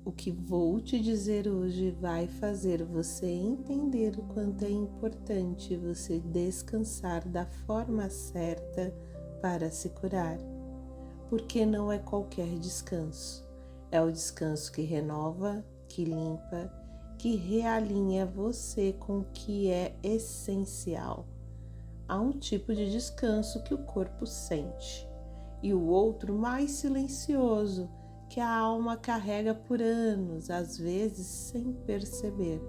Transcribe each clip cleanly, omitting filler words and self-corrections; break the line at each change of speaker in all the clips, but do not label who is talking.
O que vou te dizer hoje vai fazer você entender o quanto é importante você descansar da forma certa para se curar. Porque não é qualquer descanso. É o descanso que renova, que limpa, que realinha você com o que é essencial. Há um tipo de descanso que o corpo sente e o outro mais silencioso que a alma carrega por anos, às vezes sem perceber.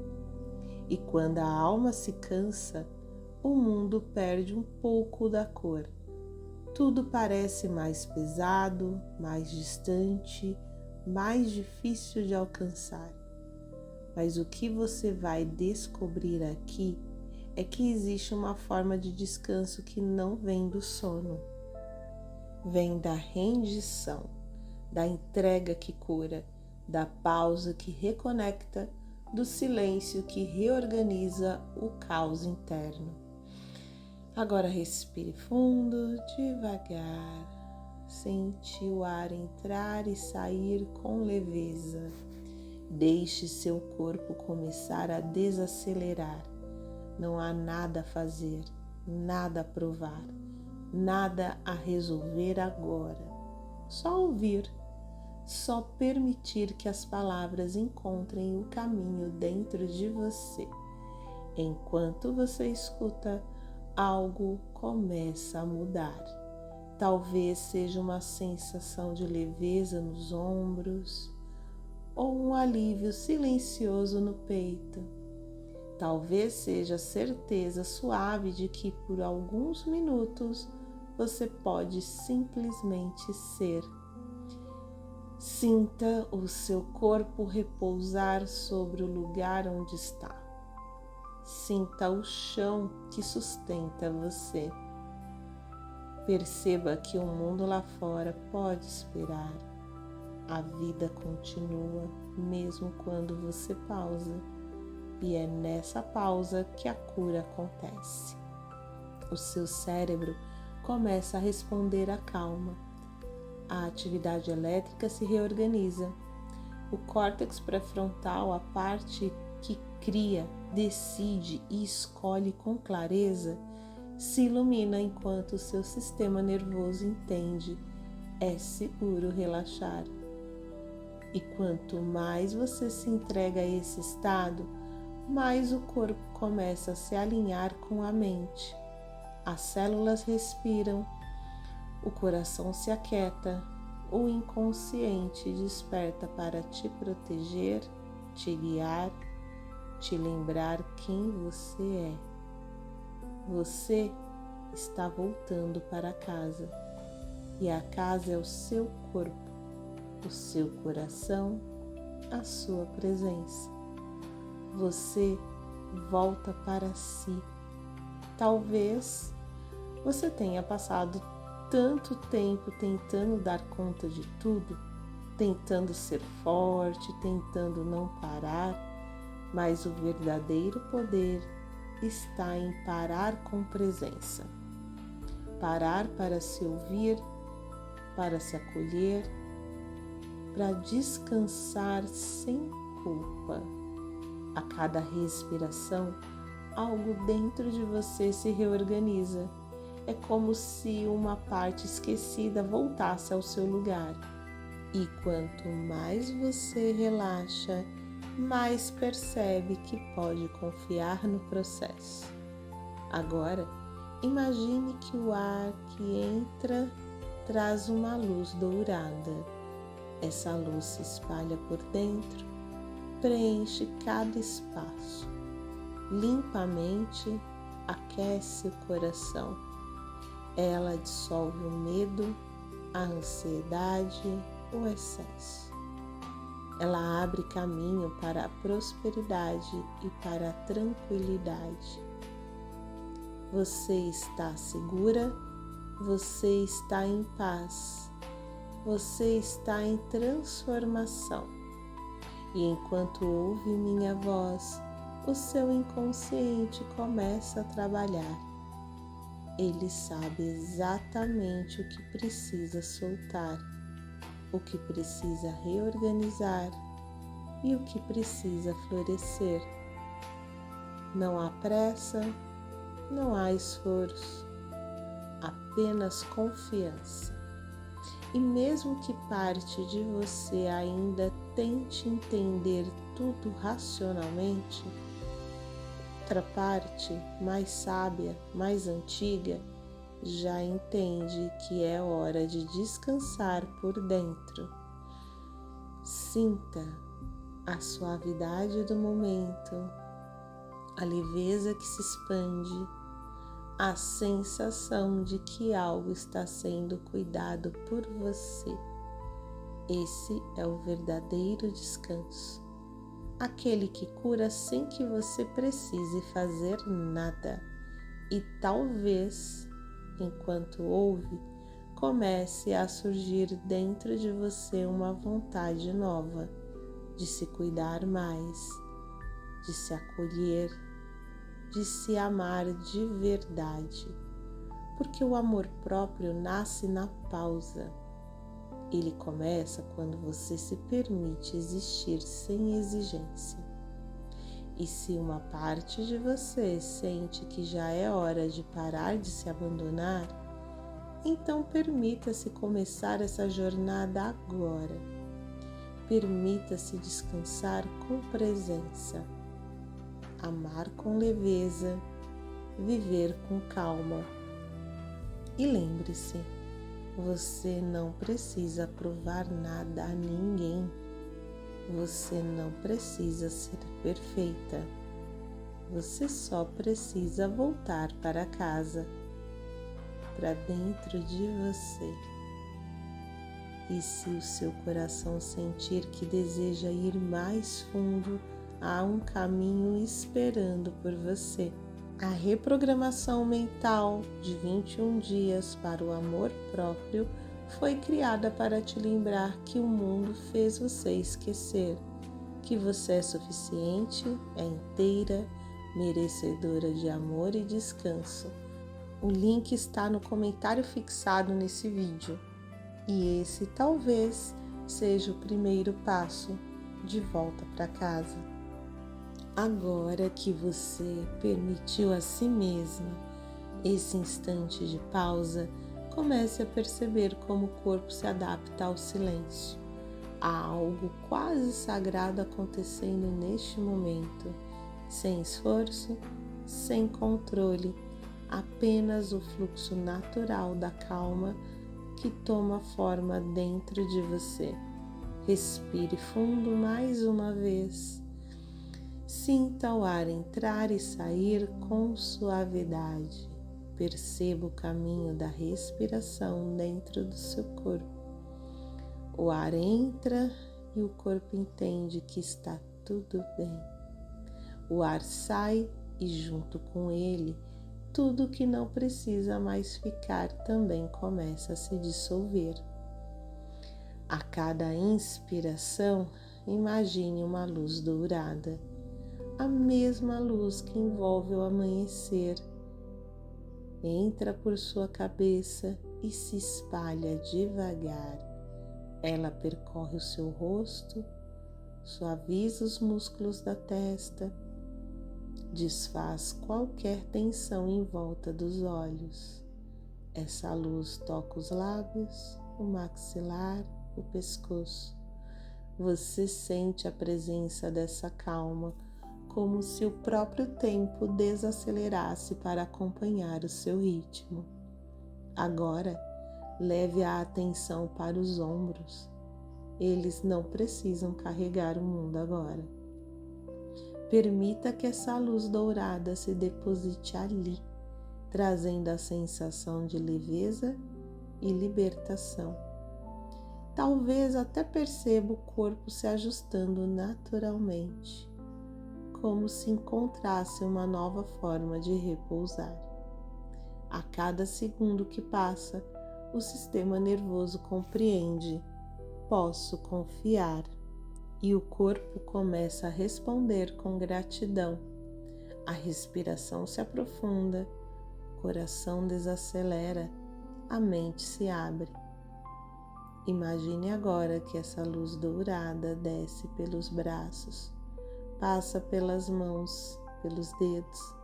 E quando a alma se cansa, o mundo perde um pouco da cor. Tudo parece mais pesado, mais distante, mais difícil de alcançar. Mas o que você vai descobrir aqui é que existe uma forma de descanso que não vem do sono. Vem da rendição, da entrega que cura, da pausa que reconecta, do silêncio que reorganiza o caos interno. Agora respire fundo, devagar. Sente o ar entrar e sair com leveza. Deixe seu corpo começar a desacelerar. Não há nada a fazer, nada a provar, nada a resolver agora. Só ouvir, só permitir que as palavras encontrem o caminho dentro de você. Enquanto você escuta, algo começa a mudar. Talvez seja uma sensação de leveza nos ombros ou um alívio silencioso no peito. Talvez seja a certeza suave de que por alguns minutos você pode simplesmente ser. Sinta o seu corpo repousar sobre o lugar onde está. Sinta o chão que sustenta você. Perceba que o mundo lá fora pode esperar. A vida continua mesmo quando você pausa. E é nessa pausa que a cura acontece. O seu cérebro começa a responder à calma. A atividade elétrica se reorganiza. O córtex pré-frontal, a parte que cria, decide e escolhe com clareza, se ilumina enquanto o seu sistema nervoso entende: é seguro relaxar. E quanto mais você se entrega a esse estado, mais o corpo começa a se alinhar com a mente. As células respiram, o coração se aquieta, o inconsciente desperta para te proteger, te guiar, te lembrar quem você é. Você está voltando para casa e a casa é o seu corpo, o seu coração, a sua presença. Você volta para si. Talvez você tenha passado tanto tempo tentando dar conta de tudo, tentando ser forte, tentando não parar, mas o verdadeiro poder está em parar com presença. Parar para se ouvir, para se acolher, para descansar sem culpa. A cada respiração, algo dentro de você se reorganiza. É como se uma parte esquecida voltasse ao seu lugar. E quanto mais você relaxa, mais percebe que pode confiar no processo. Agora, imagine que o ar que entra traz uma luz dourada. Essa luz se espalha por dentro, preenche cada espaço. Limpa a mente, aquece o coração. Ela dissolve o medo, a ansiedade, o excesso. Ela abre caminho para a prosperidade e para a tranquilidade. Você está segura, você está em paz, você está em transformação. E enquanto ouve minha voz, o seu inconsciente começa a trabalhar. Ele sabe exatamente o que precisa soltar, o que precisa reorganizar, e o que precisa florescer. Não há pressa, não há esforço, apenas confiança. E mesmo que parte de você ainda tente entender tudo racionalmente, outra parte, mais sábia, mais antiga, já entende que é hora de descansar por dentro. Sinta a suavidade do momento, a leveza que se expande, a sensação de que algo está sendo cuidado por você. Esse é o verdadeiro descanso, aquele que cura sem que você precise fazer nada. E talvez, enquanto ouve, comece a surgir dentro de você uma vontade nova de se cuidar mais, de se acolher, de se amar de verdade, porque o amor próprio nasce na pausa. Ele começa quando você se permite existir sem exigência. E se uma parte de você sente que já é hora de parar de se abandonar, então permita-se começar essa jornada agora. Permita-se descansar com presença, amar com leveza, viver com calma. E lembre-se, você não precisa provar nada a ninguém. Você não precisa ser perfeita. Você só precisa voltar para casa, para dentro de você. E se o seu coração sentir que deseja ir mais fundo, há um caminho esperando por você. A reprogramação mental de 21 dias para o amor próprio foi criada para te lembrar que o mundo fez você esquecer, que você é suficiente, é inteira, merecedora de amor e descanso. O link está no comentário fixado nesse vídeo. E esse talvez seja o primeiro passo de volta para casa. Agora que você permitiu a si mesma esse instante de pausa, comece a perceber como o corpo se adapta ao silêncio. Há algo quase sagrado acontecendo neste momento, sem esforço, sem controle, apenas o fluxo natural da calma que toma forma dentro de você. Respire fundo mais uma vez. Sinta o ar entrar e sair com suavidade. Perceba o caminho da respiração dentro do seu corpo. O ar entra e o corpo entende que está tudo bem. O ar sai e, junto com ele, tudo que não precisa mais ficar também começa a se dissolver. A cada inspiração, imagine uma luz dourada, a mesma luz que envolve o amanhecer. Entra por sua cabeça e se espalha devagar. Ela percorre o seu rosto, suaviza os músculos da testa, desfaz qualquer tensão em volta dos olhos. Essa luz toca os lábios, o maxilar, o pescoço. Você sente a presença dessa calma, como se o próprio tempo desacelerasse para acompanhar o seu ritmo. Agora, leve a atenção para os ombros. Eles não precisam carregar o mundo agora. Permita que essa luz dourada se deposite ali, trazendo a sensação de leveza e libertação. Talvez até perceba o corpo se ajustando naturalmente, como se encontrasse uma nova forma de repousar. A cada segundo que passa, o sistema nervoso compreende: posso confiar. E o corpo começa a responder com gratidão. A respiração se aprofunda, o coração desacelera, a mente se abre. Imagine agora que essa luz dourada desce pelos braços, passa pelas mãos, pelos dedos,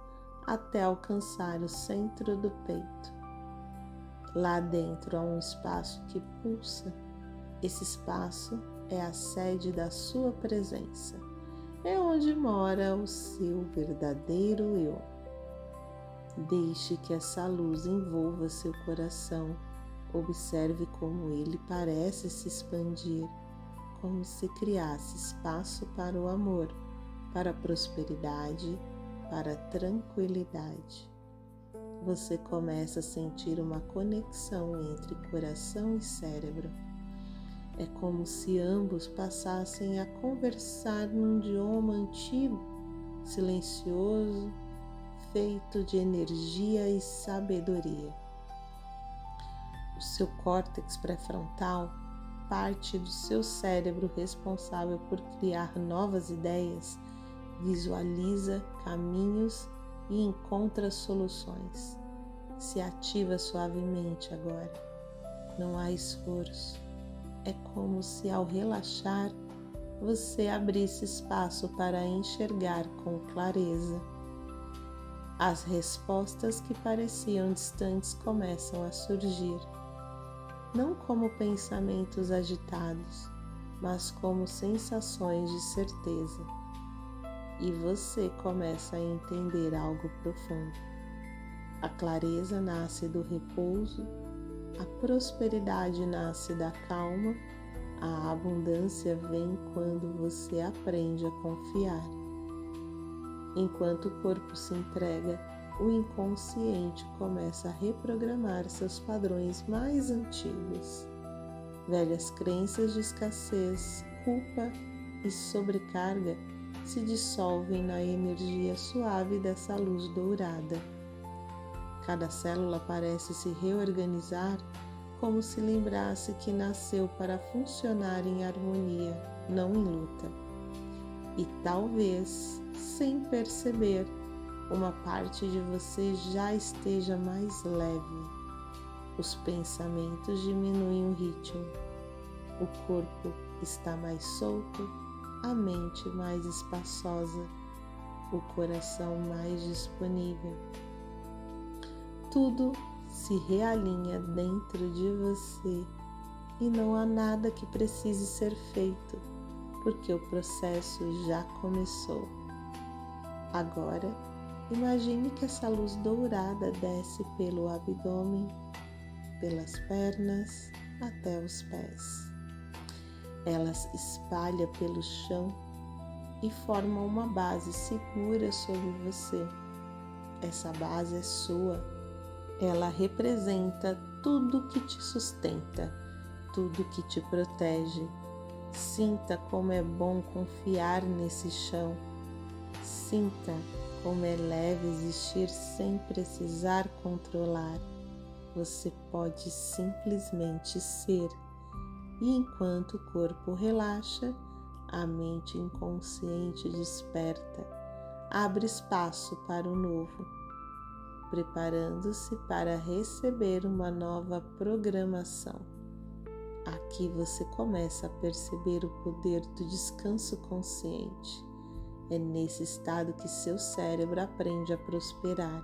até alcançar o centro do peito. Lá dentro há um espaço que pulsa. Esse espaço é a sede da sua presença. É onde mora o seu verdadeiro eu. Deixe que essa luz envolva seu coração. Observe como ele parece se expandir, como se criasse espaço para o amor, para a prosperidade, para a tranquilidade. Você começa a sentir uma conexão entre coração e cérebro. É como se ambos passassem a conversar num idioma antigo, silencioso, feito de energia e sabedoria. O seu córtex pré-frontal, parte do seu cérebro responsável por criar novas ideias, visualiza caminhos e encontra soluções. Se ativa suavemente agora. Não há esforço. É como se ao relaxar, você abrisse espaço para enxergar com clareza. As respostas que pareciam distantes começam a surgir, não como pensamentos agitados, mas como sensações de certeza. E você começa a entender algo profundo. A clareza nasce do repouso, a prosperidade nasce da calma, a abundância vem quando você aprende a confiar. Enquanto o corpo se entrega, o inconsciente começa a reprogramar seus padrões mais antigos. Velhas crenças de escassez, culpa e sobrecarga se dissolvem na energia suave dessa luz dourada. Cada célula parece se reorganizar como se lembrasse que nasceu para funcionar em harmonia, não em luta. E talvez, sem perceber, uma parte de você já esteja mais leve. Os pensamentos diminuem o ritmo. O corpo está mais solto, a mente mais espaçosa, o coração mais disponível. Tudo se realinha dentro de você e não há nada que precise ser feito, porque o processo já começou. Agora, imagine que essa luz dourada desce pelo abdômen, pelas pernas até os pés. Ela se espalha pelo chão e forma uma base segura sobre você. Essa base é sua. Ela representa tudo que te sustenta, tudo que te protege. Sinta como é bom confiar nesse chão. Sinta como é leve existir sem precisar controlar. Você pode simplesmente ser. E enquanto o corpo relaxa, a mente inconsciente desperta, abre espaço para o novo, preparando-se para receber uma nova programação. Aqui você começa a perceber o poder do descanso consciente. É nesse estado que seu cérebro aprende a prosperar,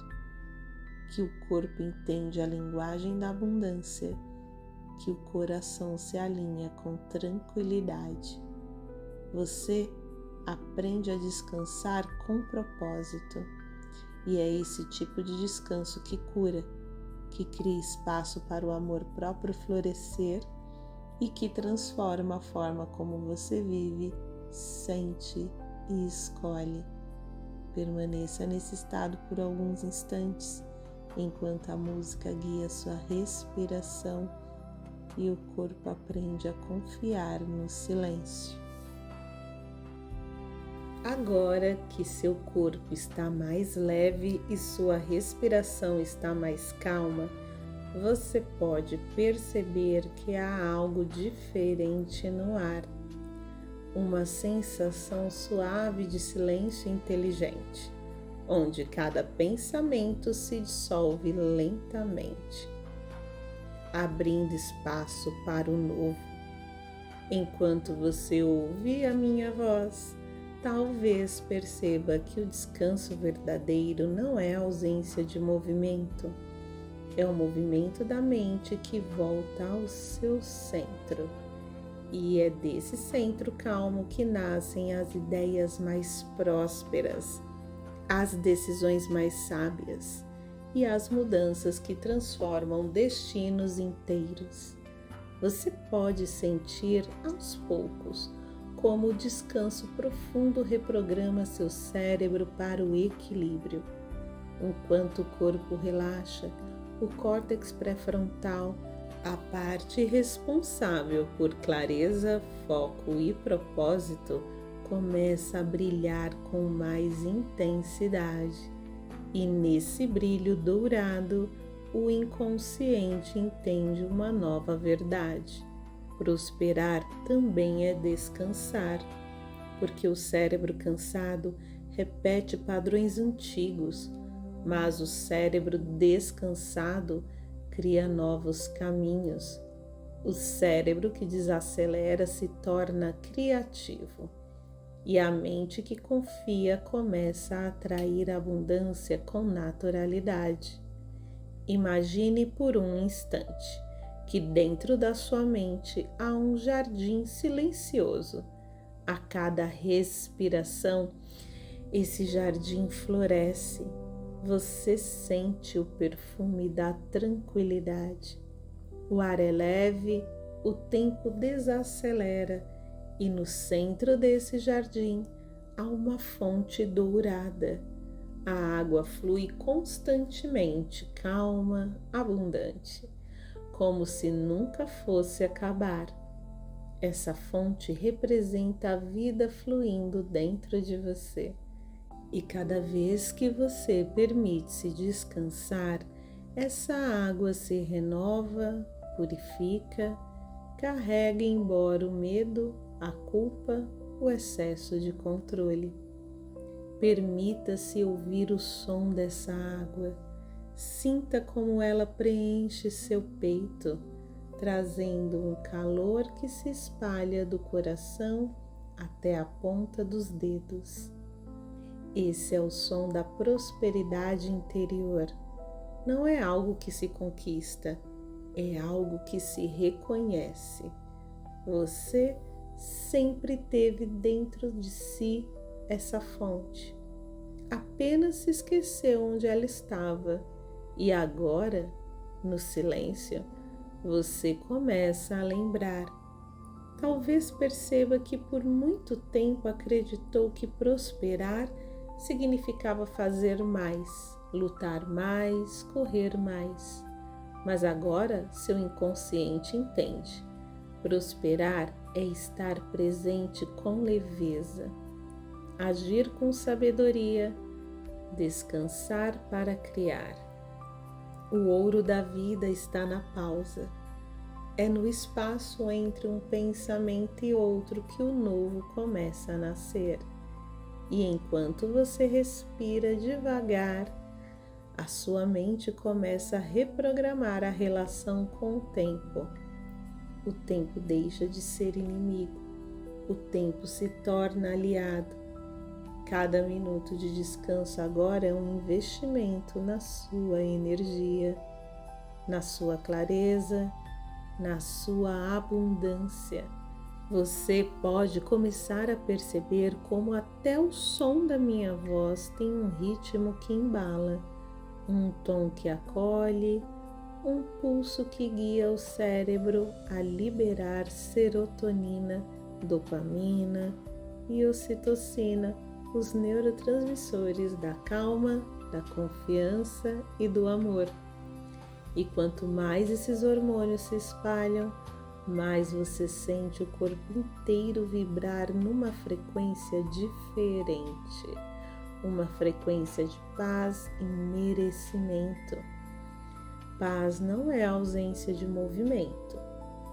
que o corpo entende a linguagem da abundância, que o coração se alinha com tranquilidade. Você aprende a descansar com propósito. E é esse tipo de descanso que cura, que cria espaço para o amor próprio florescer e que transforma a forma como você vive, sente e escolhe. Permaneça nesse estado por alguns instantes, enquanto a música guia sua respiração e o corpo aprende a confiar no silêncio. Agora que seu corpo está mais leve e sua respiração está mais calma, você pode perceber que há algo diferente no ar. Uma sensação suave de silêncio inteligente, onde cada pensamento se dissolve lentamente. abrindo espaço para o novo. Enquanto você ouve a minha voz, talvez perceba que o descanso verdadeiro não é a ausência de movimento, é o movimento da mente que volta ao seu centro. E é desse centro calmo que nascem as ideias mais prósperas, as decisões mais sábias e as mudanças que transformam destinos inteiros. Você pode sentir aos poucos como o descanso profundo reprograma seu cérebro para o equilíbrio. Enquanto o corpo relaxa, o córtex pré-frontal, a parte responsável por clareza, foco e propósito, começa a brilhar com mais intensidade. E nesse brilho dourado, o inconsciente entende uma nova verdade. Prosperar também é descansar, porque o cérebro cansado repete padrões antigos, mas o cérebro descansado cria novos caminhos. O cérebro que desacelera se torna criativo e a mente que confia começa a atrair abundância com naturalidade. Imagine por um instante que dentro da sua mente há um jardim silencioso. A cada respiração, esse jardim floresce. Você sente o perfume da tranquilidade. O ar é leve, o tempo desacelera e no centro desse jardim há uma fonte dourada. A água flui constantemente, calma, abundante, como se nunca fosse acabar. Essa fonte representa a vida fluindo dentro de você. E cada vez que você permite-se descansar, essa água se renova, purifica, carrega embora o medo, a culpa, o excesso de controle. Permita-se ouvir o som dessa água. Sinta como ela preenche seu peito, trazendo um calor que se espalha do coração até a ponta dos dedos. Esse é o som da prosperidade interior. Não é algo que se conquista, é algo que se reconhece. Você sempre teve dentro de si essa fonte. Apenas se esqueceu onde ela estava e agora, no silêncio, você começa a lembrar. Talvez perceba que por muito tempo acreditou que prosperar significava fazer mais, lutar mais, correr mais. Mas agora seu inconsciente entende. Prosperar é estar presente com leveza, agir com sabedoria, descansar para criar. O ouro da vida está na pausa. É no espaço entre um pensamento e outro que o novo começa a nascer. E enquanto você respira devagar, a sua mente começa a reprogramar a relação com o tempo. O tempo deixa de ser inimigo. O tempo se torna aliado. Cada minuto de descanso agora é um investimento na sua energia, na sua clareza, na sua abundância. Você pode começar a perceber como até o som da minha voz tem um ritmo que embala, um tom que acolhe, um pulso que guia o cérebro a liberar serotonina, dopamina e ocitocina, os neurotransmissores da calma, da confiança e do amor. E quanto mais esses hormônios se espalham, mais você sente o corpo inteiro vibrar numa frequência diferente, uma frequência de paz e merecimento. Paz não é ausência de movimento,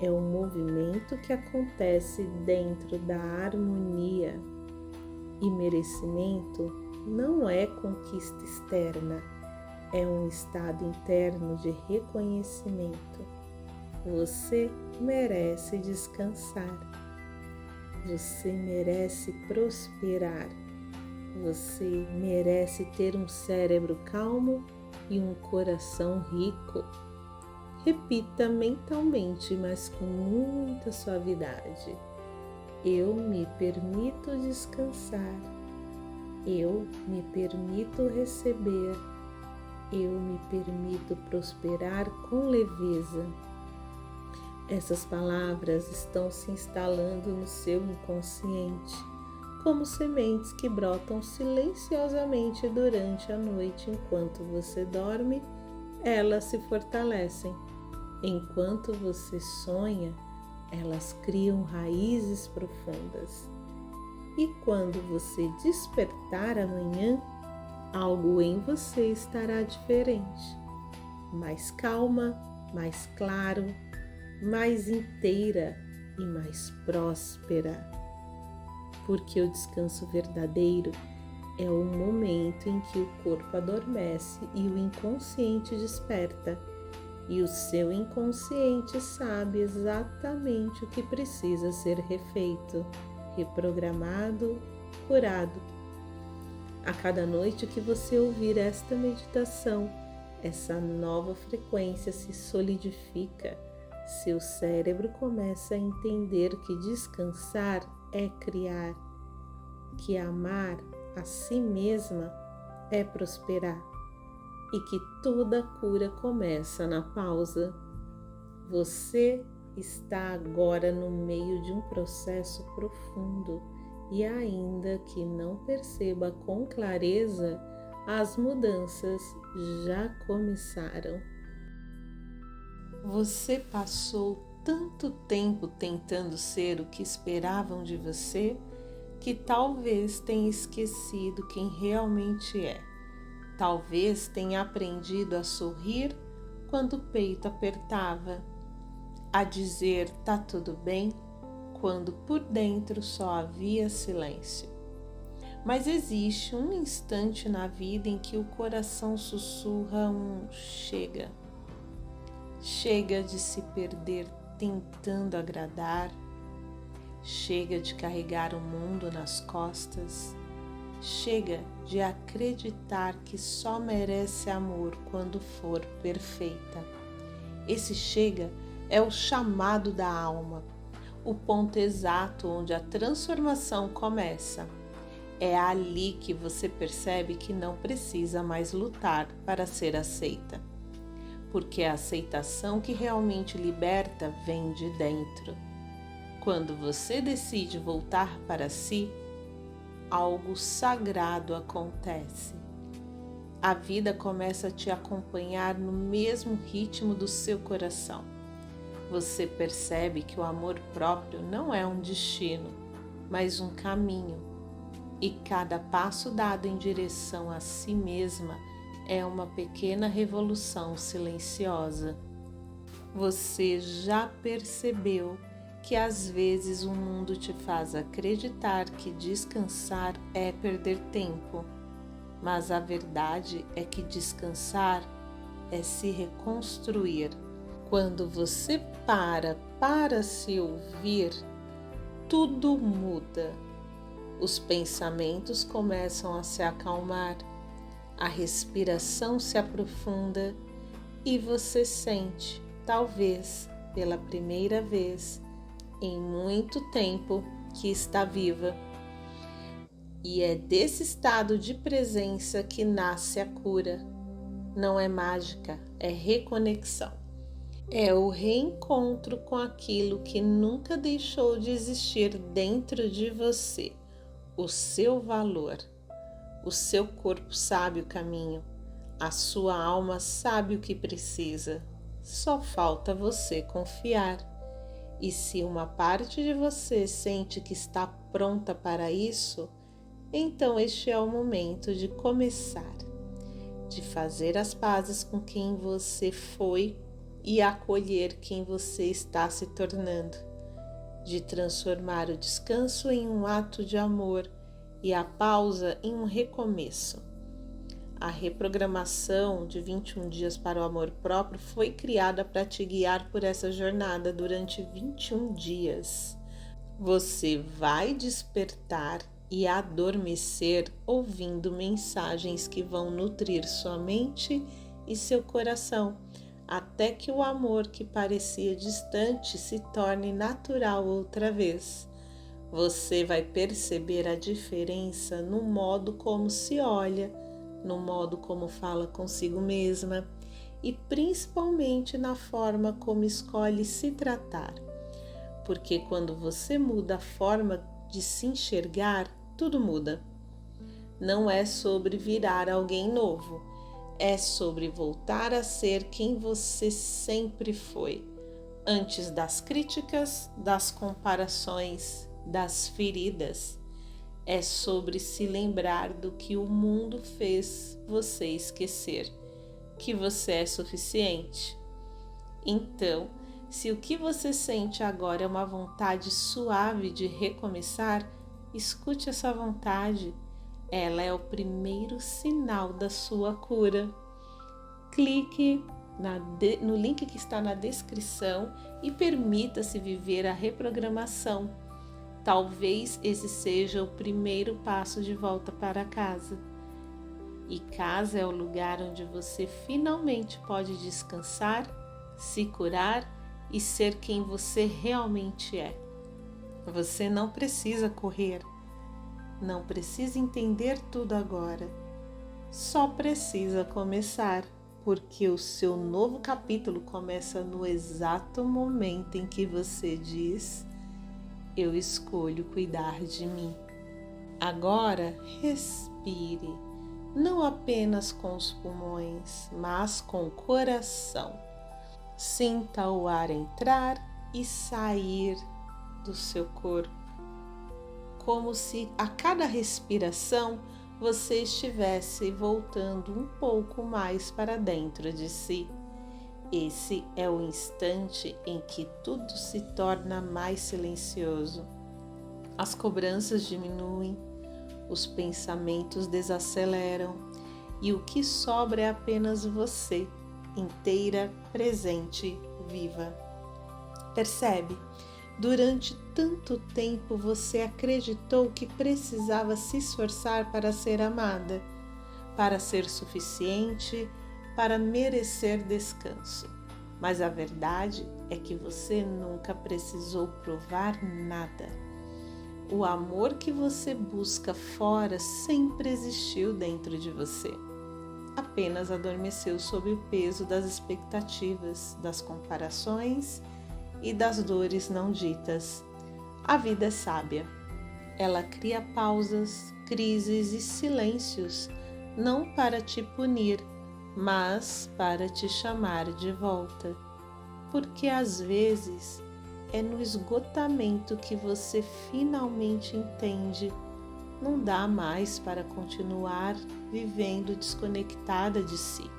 é um movimento que acontece dentro da harmonia. E merecimento não é conquista externa, é um estado interno de reconhecimento. Você merece descansar. Você merece prosperar. Você merece ter um cérebro calmo e um coração rico. Repita mentalmente, mas com muita suavidade. Eu me permito descansar. Eu me permito receber. Eu me permito prosperar com leveza. Essas palavras estão se instalando no seu inconsciente, como sementes que brotam silenciosamente durante a noite. Enquanto você dorme, elas se fortalecem. Enquanto você sonha, elas criam raízes profundas. E quando você despertar amanhã, algo em você estará diferente, mais calma, mais claro, mais inteira e mais próspera. Porque o descanso verdadeiro é o momento em que o corpo adormece e o inconsciente desperta. E o seu inconsciente sabe exatamente o que precisa ser refeito, reprogramado, curado. A cada noite que você ouvir esta meditação, essa nova frequência se solidifica. Seu cérebro começa a entender que descansar é criar, que amar a si mesma é prosperar e que toda cura começa na pausa. Você está agora no meio de um processo profundo e ainda que não perceba com clareza, as mudanças já começaram. Você passou tanto tempo tentando ser o que esperavam de você que talvez tenha esquecido quem realmente é. Talvez tenha aprendido a sorrir quando o peito apertava, a dizer tá tudo bem quando por dentro só havia silêncio. Mas existe um instante na vida em que o coração sussurra um chega. Chega de se perder tentando agradar. Chega de carregar o mundo nas costas. Chega de acreditar que só merece amor quando for perfeita. Esse chega é o chamado da alma, o ponto exato onde a transformação começa. É ali que você percebe que não precisa mais lutar para ser aceita, porque a aceitação que realmente liberta vem de dentro. Quando você decide voltar para si, algo sagrado acontece. A vida começa a te acompanhar no mesmo ritmo do seu coração. Você percebe que o amor próprio não é um destino, mas um caminho. E cada passo dado em direção a si mesma é uma pequena revolução silenciosa. Você já percebeu que às vezes o mundo te faz acreditar que descansar é perder tempo, mas a verdade é que descansar é se reconstruir. Quando você para se ouvir, tudo muda. Os pensamentos começam a se acalmar, a respiração se aprofunda e você sente, talvez pela primeira vez em muito tempo, que está viva. E é desse estado de presença que nasce a cura. Não é mágica, é reconexão. É o reencontro com aquilo que nunca deixou de existir dentro de você, o seu valor. O seu corpo sabe o caminho, a sua alma sabe o que precisa, só falta você confiar. E se uma parte de você sente que está pronta para isso, então este é o momento de começar, de fazer as pazes com quem você foi e acolher quem você está se tornando, de transformar o descanso em um ato de amor e a pausa em um recomeço. A reprogramação de 21 dias para o amor próprio foi criada para te guiar por essa jornada durante 21 dias. Você vai despertar e adormecer ouvindo mensagens que vão nutrir sua mente e seu coração, até que o amor que parecia distante se torne natural outra vez. Você vai perceber a diferença no modo como se olha, no modo como fala consigo mesma e principalmente na forma como escolhe se tratar. Porque quando você muda a forma de se enxergar, tudo muda. Não é sobre virar alguém novo, é sobre voltar a ser quem você sempre foi, antes das críticas, das comparações, das feridas. É sobre se lembrar do que o mundo fez você esquecer, que você é suficiente. Então, se o que você sente agora é uma vontade suave de recomeçar, escute essa vontade. Ela é o primeiro sinal da sua cura. Clique no link que está na descrição e permita-se viver a reprogramação. Talvez esse seja o primeiro passo de volta para casa. E casa é o lugar onde você finalmente pode descansar, se curar e ser quem você realmente é. Você não precisa correr, não precisa entender tudo agora. Só precisa começar, porque o seu novo capítulo começa no exato momento em que você diz: eu escolho cuidar de mim. Agora respire, não apenas com os pulmões, mas com o coração. Sinta o ar entrar e sair do seu corpo, como se a cada respiração você estivesse voltando um pouco mais para dentro de si. Esse é o instante em que tudo se torna mais silencioso. As cobranças diminuem, os pensamentos desaceleram e o que sobra é apenas você, inteira, presente, viva. Percebe? Durante tanto tempo você acreditou que precisava se esforçar para ser amada, para ser suficiente, para merecer descanso. Mas a verdade é que você nunca precisou provar nada. O amor que você busca fora sempre existiu dentro de você. Apenas adormeceu sob o peso das expectativas, das comparações e das dores não ditas. A vida é sábia. Ela cria pausas, crises e silêncios, não para te punir, mas para te chamar de volta. Porque às vezes é no esgotamento que você finalmente entende: não dá mais para continuar vivendo desconectada de si.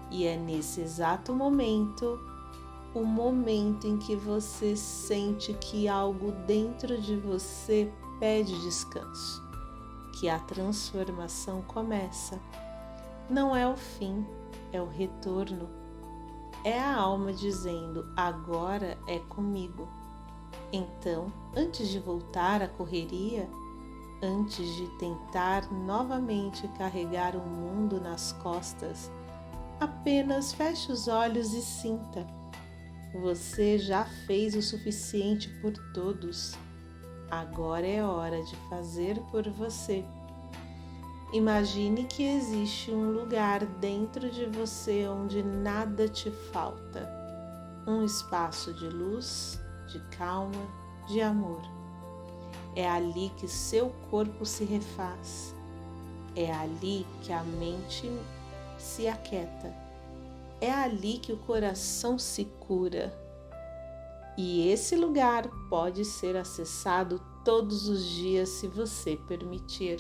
E é nesse exato momento, o momento em que você sente que algo dentro de você pede descanso, que a transformação começa. Não é o fim, é o retorno. É a alma dizendo: agora é comigo. Então, antes de voltar à correria, antes de tentar novamente carregar o mundo nas costas, apenas feche os olhos e sinta. Você já fez o suficiente por todos. Agora é hora de fazer por você. Imagine que existe um lugar dentro de você onde nada te falta. Um espaço de luz, de calma, de amor. É ali que seu corpo se refaz. É ali que a mente se aquieta. É ali que o coração se cura. E esse lugar pode ser acessado todos os dias se você permitir.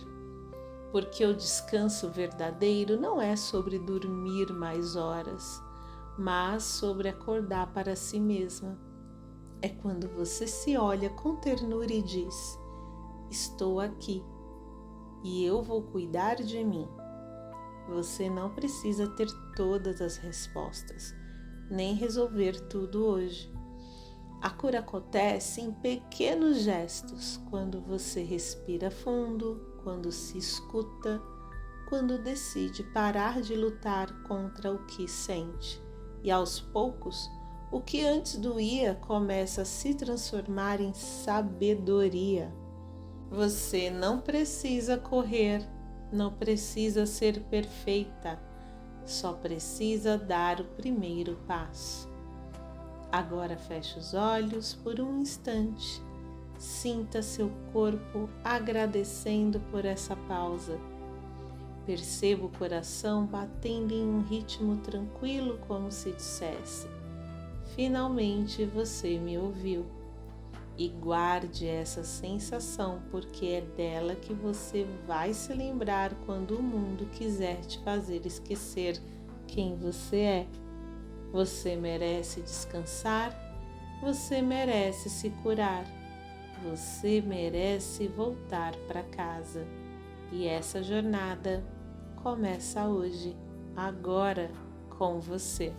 Porque o descanso verdadeiro não é sobre dormir mais horas, mas sobre acordar para si mesma. É quando você se olha com ternura e diz: estou aqui e eu vou cuidar de mim. Você não precisa ter todas as respostas, nem resolver tudo hoje. A cura acontece em pequenos gestos, quando você respira fundo, quando se escuta, quando decide parar de lutar contra o que sente. E aos poucos, o que antes doía começa a se transformar em sabedoria. Você não precisa correr, não precisa ser perfeita, só precisa dar o primeiro passo. Agora feche os olhos por um instante. Sinta seu corpo agradecendo por essa pausa. Perceba o coração batendo em um ritmo tranquilo, como se dissesse: finalmente você me ouviu. E guarde essa sensação, porque é dela que você vai se lembrar quando o mundo quiser te fazer esquecer quem você é. Você merece descansar, você merece se curar, você merece voltar para casa. E essa jornada começa hoje, agora, com você.